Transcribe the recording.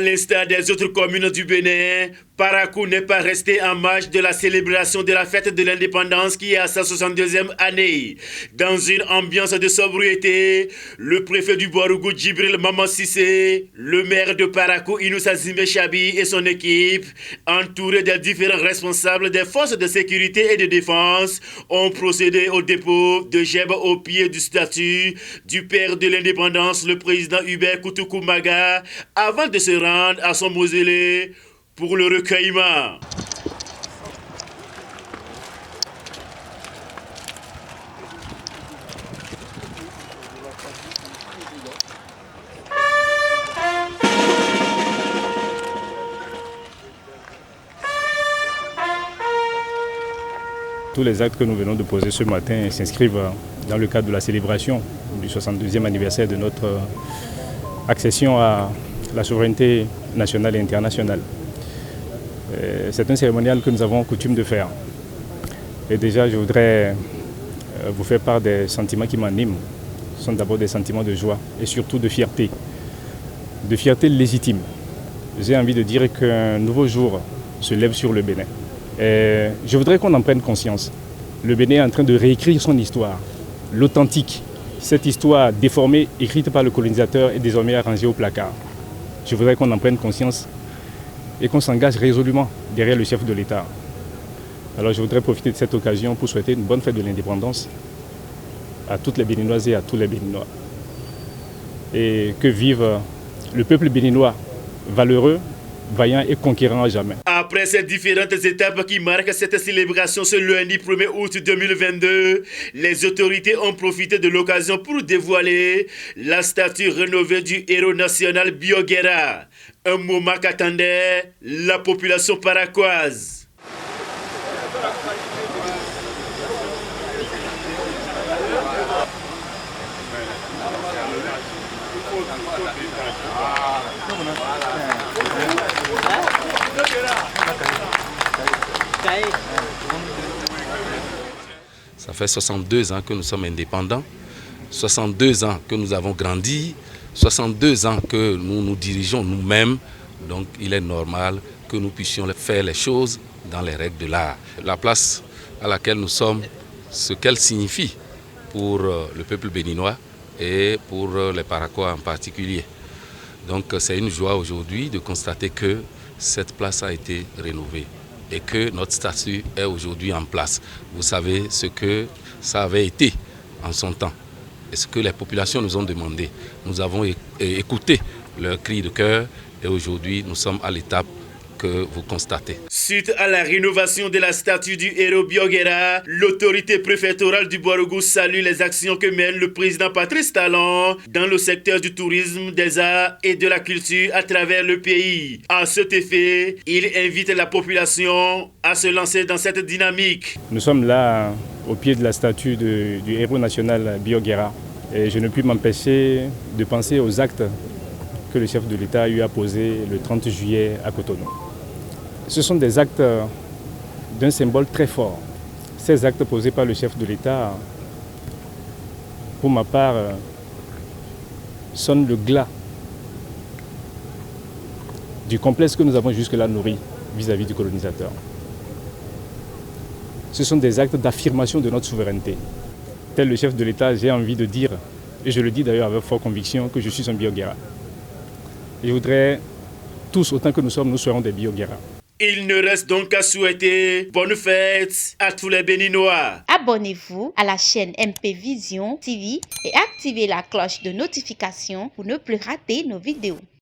À l'instar des autres communes du Bénin, Parakou n'est pas resté en marge de la célébration de la fête de l'indépendance qui est à sa 62e année. Dans une ambiance de sobriété, le préfet du Boarougou Djibril Maman Sissé, le maire de Parakou Inoussa Zimbe Chabi et son équipe, entourés des différents responsables des forces de sécurité et de défense, ont procédé au dépôt de gerbes au pied du statut du père de l'indépendance, le président Hubert Koutoukou Maga, avant de se rendre à son mausolée pour le recueillement. Tous les actes que nous venons de poser ce matin s'inscrivent dans le cadre de la célébration du 62e anniversaire de notre accession à la souveraineté nationale et internationale. C'est un cérémonial que nous avons coutume de faire. Et déjà, je voudrais vous faire part des sentiments qui m'animent. Ce sont d'abord des sentiments de joie et surtout de fierté légitime. J'ai envie de dire qu'un nouveau jour se lève sur le Bénin. Et je voudrais qu'on en prenne conscience. Le Bénin est en train de réécrire son histoire, l'authentique. Cette histoire déformée, écrite par le colonisateur, est désormais arrangée au placard. Je voudrais qu'on en prenne conscience et qu'on s'engage résolument derrière le chef de l'État. Alors je voudrais profiter de cette occasion pour souhaiter une bonne fête de l'indépendance à toutes les Béninoises et à tous les Béninois. Et que vive le peuple béninois, valeureux, vaillant et conquérant à jamais. Après ces différentes étapes qui marquent cette célébration ce lundi 1er août 2022, les autorités ont profité de l'occasion pour dévoiler la statue rénovée du héros national Bioguera, un moment qu'attendait la population paraquoise. Ça fait 62 ans que nous sommes indépendants, 62 ans que nous avons grandi, 62 ans que nous nous dirigeons nous-mêmes. Donc il est normal que nous puissions faire les choses dans les règles de l'art. La place à laquelle nous sommes, ce qu'elle signifie pour le peuple béninois et pour les Paraquois en particulier. Donc c'est une joie aujourd'hui de constater que cette place a été rénovée et que notre statut est aujourd'hui en place. Vous savez ce que ça avait été en son temps et ce que les populations nous ont demandé. Nous avons écouté leurs cris de cœur et aujourd'hui nous sommes à l'étape que vous constatez. Suite à la rénovation de la statue du héros Bioguera, l'autorité préfectorale du Boarougou salue les actions que mène le président Patrice Talon dans le secteur du tourisme, des arts et de la culture à travers le pays. À cet effet, il invite la population à se lancer dans cette dynamique. Nous sommes là au pied de la statue du héros national Bioguera et je ne puis m'empêcher de penser aux actes que le chef de l'État a eu à poser le 30 juillet à Cotonou. Ce sont des actes d'un symbole très fort. Ces actes posés par le chef de l'État, pour ma part, sonnent le glas du complexe que nous avons jusque-là nourri vis-à-vis du colonisateur. Ce sont des actes d'affirmation de notre souveraineté. Tel le chef de l'État, j'ai envie de dire, et je le dis d'ailleurs avec forte conviction, que je suis un Bioguera. Je voudrais, tous autant que nous sommes, nous serons des Bioguera. Il ne reste donc qu'à souhaiter bonne fête à tous les Béninois. Abonnez-vous à la chaîne MP Vision TV et activez la cloche de notification pour ne plus rater nos vidéos.